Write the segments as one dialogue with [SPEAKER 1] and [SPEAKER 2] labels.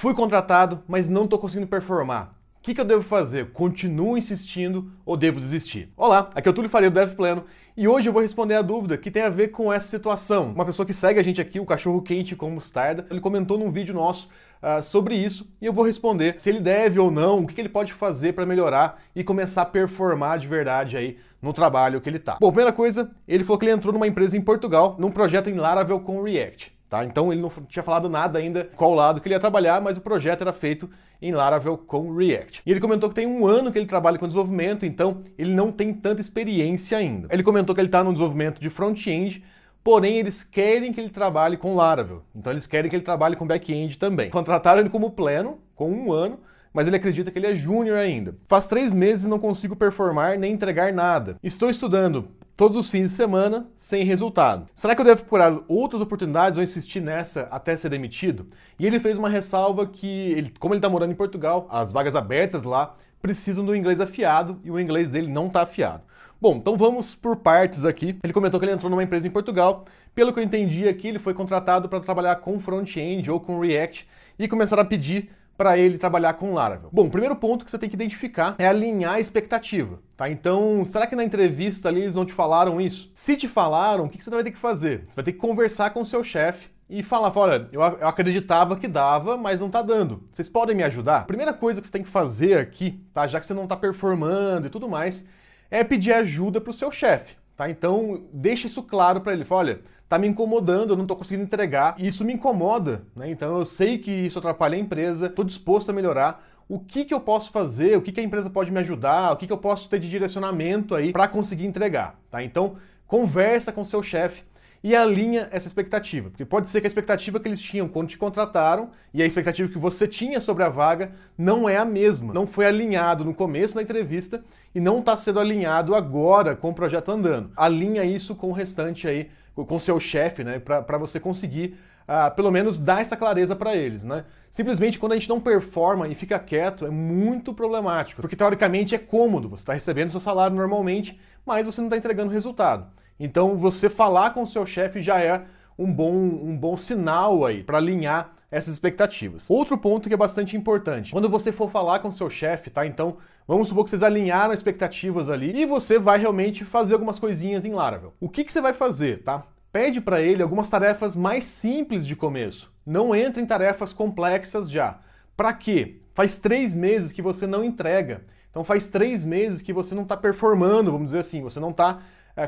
[SPEAKER 1] Fui contratado, mas não estou conseguindo performar. O que eu devo fazer? Continuo insistindo ou devo desistir? Olá, aqui é o Túlio Faria do Dev Pleno e hoje eu vou responder a dúvida que tem a ver com essa situação. Uma pessoa que segue a gente aqui, o Cachorro Quente com Mostarda, ele comentou num vídeo nosso sobre isso e eu vou responder se ele deve ou não, o que ele pode fazer para melhorar e começar a performar de verdade aí no trabalho que ele tá. Bom, primeira coisa, ele falou que ele entrou numa empresa em Portugal, num projeto em Laravel com React. Tá? Então ele não tinha falado nada ainda qual lado que ele ia trabalhar, mas o projeto era feito em Laravel com React. E ele comentou que tem 1 ano que ele trabalha com desenvolvimento, então ele não tem tanta experiência ainda. Ele comentou que ele está no desenvolvimento de front-end, porém eles querem que ele trabalhe com Laravel. Então eles querem que ele trabalhe com back-end também. Contrataram ele como pleno, com 1 ano, mas ele acredita que ele é júnior ainda. Faz 3 meses e não consigo performar nem entregar nada. Estou estudando todos os fins de semana, sem resultado. Será que eu devo procurar outras oportunidades ou insistir nessa até ser demitido? E ele fez uma ressalva que, como ele está morando em Portugal, as vagas abertas lá precisam do inglês afiado e o inglês dele não está afiado. Bom, então vamos por partes aqui. Ele comentou que ele entrou numa empresa em Portugal. Pelo que eu entendi aqui, ele foi contratado para trabalhar com front-end ou com React e começaram a pedir para ele trabalhar com Laravel. Bom, o primeiro ponto que você tem que identificar é alinhar a expectativa, tá? Então, será que na entrevista ali eles não te falaram isso? Se te falaram, o que você vai ter que fazer? Você vai ter que conversar com o seu chefe e falar, olha, eu acreditava que dava, mas não tá dando. Vocês podem me ajudar? A primeira coisa que você tem que fazer aqui, tá? Já que você não tá performando e tudo mais, é pedir ajuda pro seu chefe, tá? Então, deixa isso claro para ele. Fala, olha, tá me incomodando, eu não tô conseguindo entregar, e isso me incomoda, né? Então eu sei que isso atrapalha a empresa, tô disposto a melhorar. O que eu posso fazer? O que a empresa pode me ajudar? O que eu posso ter de direcionamento aí para conseguir entregar, tá? Então, conversa com o seu chefe e alinha essa expectativa, porque pode ser que a expectativa que eles tinham quando te contrataram e a expectativa que você tinha sobre a vaga não é a mesma. Não foi alinhado no começo da entrevista e não está sendo alinhado agora com o projeto andando. Alinha isso com o restante aí, com o seu chefe, né, para você conseguir pelo menos dar essa clareza para eles, né? Simplesmente quando a gente não performa e fica quieto é muito problemático, porque teoricamente é cômodo, você está recebendo seu salário normalmente, mas você não está entregando resultado. Então você falar com o seu chefe já é um bom sinal aí para alinhar essas expectativas. Outro ponto que é bastante importante, quando você for falar com o seu chefe, tá? Então vamos supor que vocês alinharam expectativas ali e você vai realmente fazer algumas coisinhas em Laravel. O que você vai fazer, tá? Pede para ele algumas tarefas mais simples de começo. Não entre em tarefas complexas já. Para quê? Faz 3 meses que você não entrega. Então faz 3 meses que você não está performando, vamos dizer assim, você não está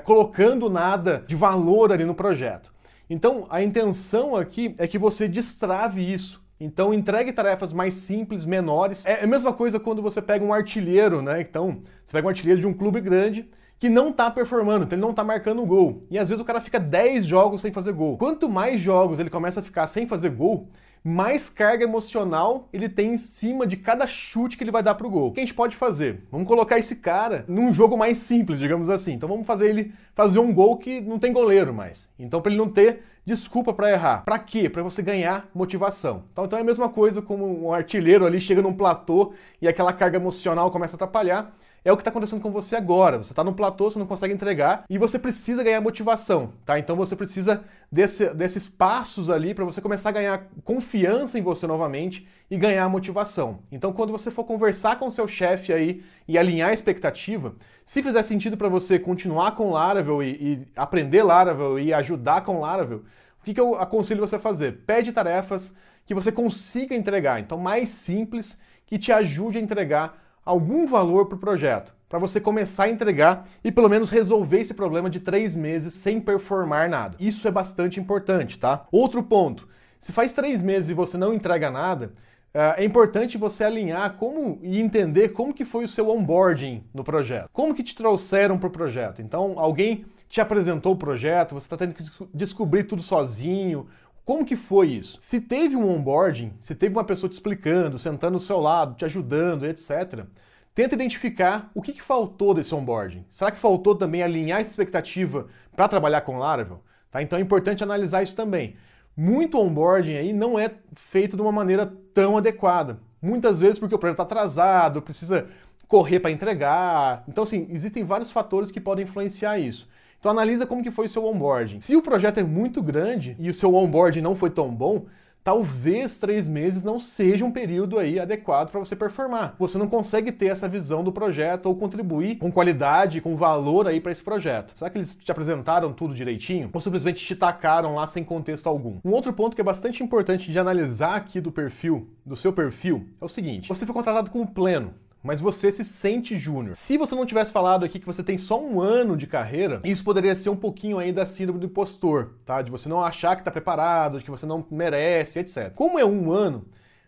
[SPEAKER 1] colocando nada de valor ali no projeto. Então a intenção aqui é que você destrave isso. Então entregue tarefas mais simples, menores. É a mesma coisa quando você pega um artilheiro, né? Então você pega um artilheiro de um clube grande que não está performando, então ele não está marcando gol. E às vezes o cara fica 10 jogos sem fazer gol. Quanto mais jogos ele começa a ficar sem fazer gol, mais carga emocional ele tem em cima de cada chute que ele vai dar pro gol. O que a gente pode fazer? Vamos colocar esse cara num jogo mais simples, digamos assim. Então vamos fazer ele fazer um gol que não tem goleiro mais. Então para ele não ter desculpa para errar. Para quê? Para você ganhar motivação. Então é a mesma coisa como um artilheiro ali chega num platô e aquela carga emocional começa a atrapalhar. É o que está acontecendo com você agora. Você está no platô, você não consegue entregar e você precisa ganhar motivação, tá? Então você precisa desses passos ali para você começar a ganhar confiança em você novamente e ganhar motivação. Então quando você for conversar com o seu chefe aí e alinhar a expectativa, se fizer sentido para você continuar com Laravel e aprender Laravel e ajudar com Laravel, o que eu aconselho você a fazer? Pede tarefas que você consiga entregar. Então mais simples, que te ajude a entregar algum valor para o projeto, para você começar a entregar e pelo menos resolver esse problema de 3 meses sem performar nada. Isso é bastante importante, tá? Outro ponto, se faz 3 meses e você não entrega nada, é importante você alinhar e entender como que foi o seu onboarding no projeto. Como que te trouxeram para o projeto? Então, alguém te apresentou o projeto, você está tendo que descobrir tudo sozinho. Como que foi isso? Se teve um onboarding, se teve uma pessoa te explicando, sentando do seu lado, te ajudando, etc., tenta identificar o que faltou desse onboarding. Será que faltou também alinhar essa expectativa para trabalhar com Laravel? Tá? Então é importante analisar isso também. Muito onboarding aí não é feito de uma maneira tão adequada. Muitas vezes porque o projeto está atrasado, precisa correr para entregar. Então, assim, existem vários fatores que podem influenciar isso. Então analisa como que foi o seu onboarding. Se o projeto é muito grande e o seu onboarding não foi tão bom, talvez 3 meses não seja um período aí adequado para você performar. Você não consegue ter essa visão do projeto ou contribuir com qualidade, com valor aí para esse projeto. Será que eles te apresentaram tudo direitinho? Ou simplesmente te tacaram lá sem contexto algum? Um outro ponto que é bastante importante de analisar aqui do seu perfil, é o seguinte: você foi contratado como pleno, mas você se sente júnior. Se você não tivesse falado aqui que você tem só 1 ano de carreira, isso poderia ser um pouquinho aí da síndrome do impostor, tá? De você não achar que está preparado, de que você não merece, etc. Como é 1 ano,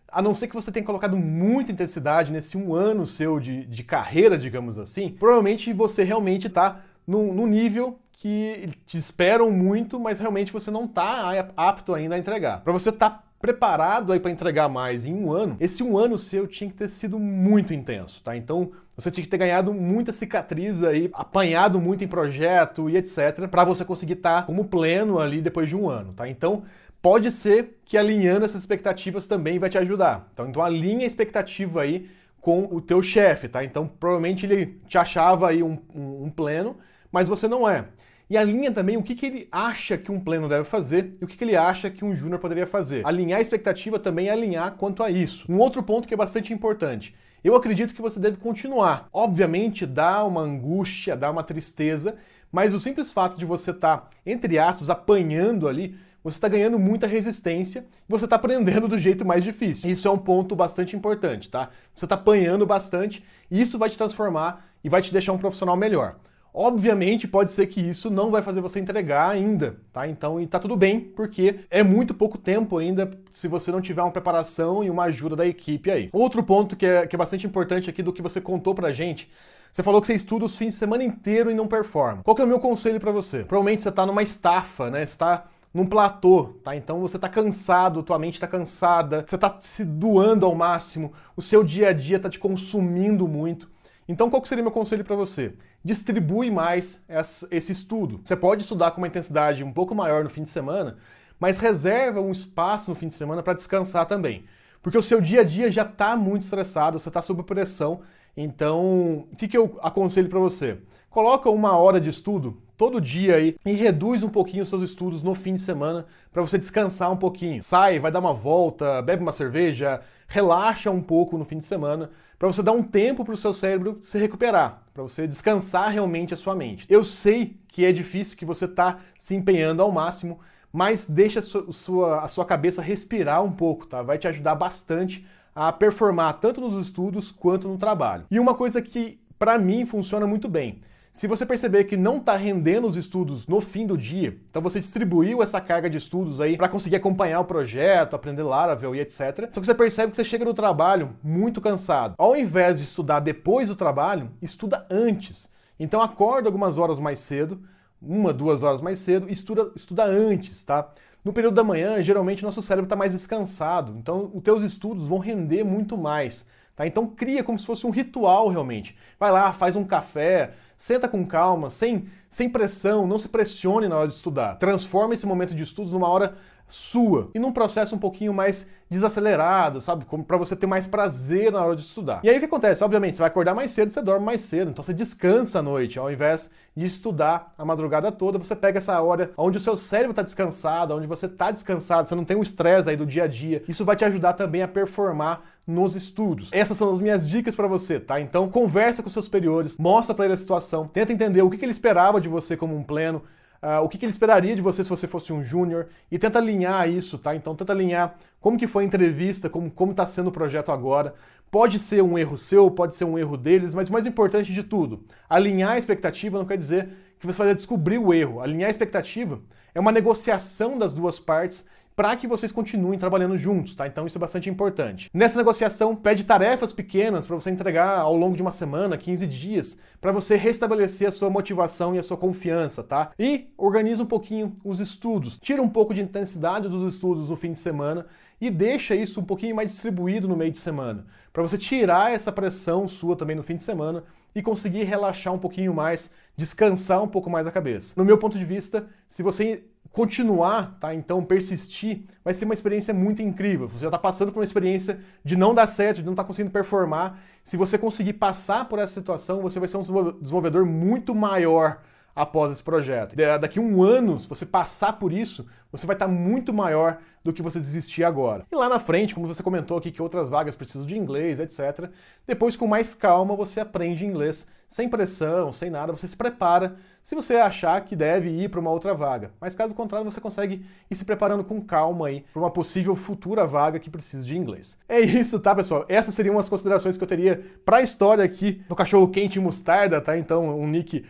[SPEAKER 1] a não ser que você tenha colocado muita intensidade nesse 1 ano seu de carreira, digamos assim, provavelmente você realmente está num nível que te esperam muito, mas realmente você não está apto ainda a entregar. Para você estar preparado aí para entregar mais em 1 ano, esse 1 ano seu tinha que ter sido muito intenso, tá? Então você tinha que ter ganhado muita cicatriz aí, apanhado muito em projeto e etc, para você conseguir estar como pleno ali depois de 1 ano, tá? Então pode ser que alinhando essas expectativas também vai te ajudar. Então alinha a expectativa aí com o teu chefe, tá? Então provavelmente ele te achava aí um pleno, mas você não é. E alinha também o que ele acha que um pleno deve fazer e o que ele acha que um júnior poderia fazer. Alinhar a expectativa também é alinhar quanto a isso. Um outro ponto que é bastante importante: eu acredito que você deve continuar. Obviamente dá uma angústia, dá uma tristeza, mas o simples fato de você estar, entre aspas, apanhando ali, você está ganhando muita resistência e você está aprendendo do jeito mais difícil. Isso é um ponto bastante importante, tá? Você está apanhando bastante e isso vai te transformar e vai te deixar um profissional melhor. Obviamente, pode ser que isso não vai fazer você entregar ainda, tá? Então, e tá tudo bem, porque é muito pouco tempo ainda se você não tiver uma preparação e uma ajuda da equipe aí. Outro ponto que é bastante importante aqui do que você contou pra gente: você falou que você estuda os fins de semana inteiro e não performa. Qual que é o meu conselho pra você? Provavelmente você tá numa estafa, né? Você tá num platô, tá? Então você tá cansado, tua mente tá cansada, você tá se doando ao máximo, o seu dia a dia tá te consumindo muito. Então qual que seria meu conselho para você? Distribui mais esse estudo. Você pode estudar com uma intensidade um pouco maior no fim de semana, mas reserva um espaço no fim de semana para descansar também. Porque o seu dia a dia já está muito estressado, você está sob pressão. Então, o que eu aconselho para você? Coloca 1 hora de estudo todo dia aí e reduz um pouquinho os seus estudos no fim de semana para você descansar um pouquinho. Sai, vai dar uma volta, bebe uma cerveja, relaxa um pouco no fim de semana para você dar um tempo para o seu cérebro se recuperar, para você descansar realmente a sua mente. Eu sei que é difícil, que você está se empenhando ao máximo, mas deixa a sua cabeça respirar um pouco, tá? Vai te ajudar bastante a performar tanto nos estudos quanto no trabalho. E uma coisa que para mim funciona muito bem: se você perceber que não está rendendo os estudos no fim do dia, então você distribuiu essa carga de estudos aí para conseguir acompanhar o projeto, aprender Laravel e etc. Só que você percebe que você chega no trabalho muito cansado. Ao invés de estudar depois do trabalho, estuda antes. Então acorda algumas horas mais cedo, 1, 2 horas mais cedo, e estuda antes, tá? No período da manhã, geralmente o nosso cérebro está mais descansado, então os teus estudos vão render muito mais. Tá? Então cria como se fosse um ritual realmente. Vai lá, faz um café, senta com calma, sem pressão, não se pressione na hora de estudar. Transforma esse momento de estudos numa hora sua e num processo um pouquinho mais desacelerado, sabe? Como para você ter mais prazer na hora de estudar. E aí o que acontece? Obviamente, você vai acordar mais cedo, você dorme mais cedo, então você descansa à noite, ao invés de estudar a madrugada toda, você pega essa hora onde o seu cérebro está descansado, onde você está descansado, você não tem o estresse aí do dia a dia. Isso vai te ajudar também a performar nos estudos. Essas são as minhas dicas para você, tá? Então conversa com seus superiores, mostra para ele a situação, tenta entender o que ele esperava de você como um pleno, o que ele esperaria de você se você fosse um júnior, e tenta alinhar isso, tá? Então tenta alinhar como que foi a entrevista, como está sendo o projeto agora. Pode ser um erro seu, pode ser um erro deles, mas o mais importante de tudo, alinhar a expectativa não quer dizer que você vai descobrir o erro. Alinhar a expectativa é uma negociação das duas partes para que vocês continuem trabalhando juntos, tá? Então isso é bastante importante. Nessa negociação, pede tarefas pequenas para você entregar ao longo de uma semana, 15 dias, para você restabelecer a sua motivação e a sua confiança, tá? E organiza um pouquinho os estudos. Tira um pouco de intensidade dos estudos no fim de semana e deixa isso um pouquinho mais distribuído no meio de semana, para você tirar essa pressão sua também no fim de semana e conseguir relaxar um pouquinho mais, descansar um pouco mais a cabeça. No meu ponto de vista, se você continuar, tá? Então persistir, vai ser uma experiência muito incrível. Você já está passando por uma experiência de não dar certo, de não estar conseguindo performar. Se você conseguir passar por essa situação, você vai ser um desenvolvedor muito maior após esse projeto. Daqui a 1 ano, se você passar por isso, você vai estar muito maior do que você desistir agora. E lá na frente, como você comentou aqui que outras vagas precisam de inglês, etc., depois com mais calma você aprende inglês, sem pressão, sem nada, você se prepara se você achar que deve ir para uma outra vaga. Mas caso contrário, você consegue ir se preparando com calma aí para uma possível futura vaga que precise de inglês. É isso, tá, pessoal? Essas seriam as considerações que eu teria para a história aqui do cachorro quente e mostarda, tá? Então, um nick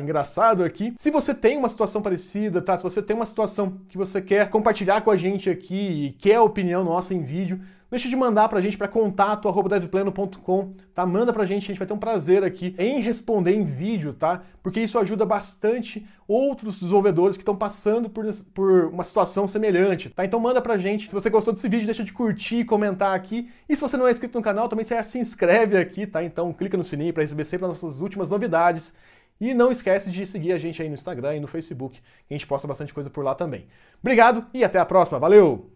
[SPEAKER 1] engraçado aqui. Se você tem uma situação parecida, tá? Se você tem uma situação que você quer compartilhar com a gente aqui e quer a opinião nossa em vídeo, deixa de mandar pra gente para contato@devpleno.com, tá? Manda pra gente, a gente vai ter um prazer aqui em responder em vídeo, tá? Porque isso ajuda bastante outros desenvolvedores que estão passando por uma situação semelhante, tá? Então manda pra gente. Se você gostou desse vídeo, deixa de curtir, comentar aqui. E se você não é inscrito no canal, também você se inscreve aqui, tá? Então clica no sininho para receber sempre as nossas últimas novidades. E não esquece de seguir a gente aí no Instagram e no Facebook, que a gente posta bastante coisa por lá também. Obrigado e até a próxima. Valeu!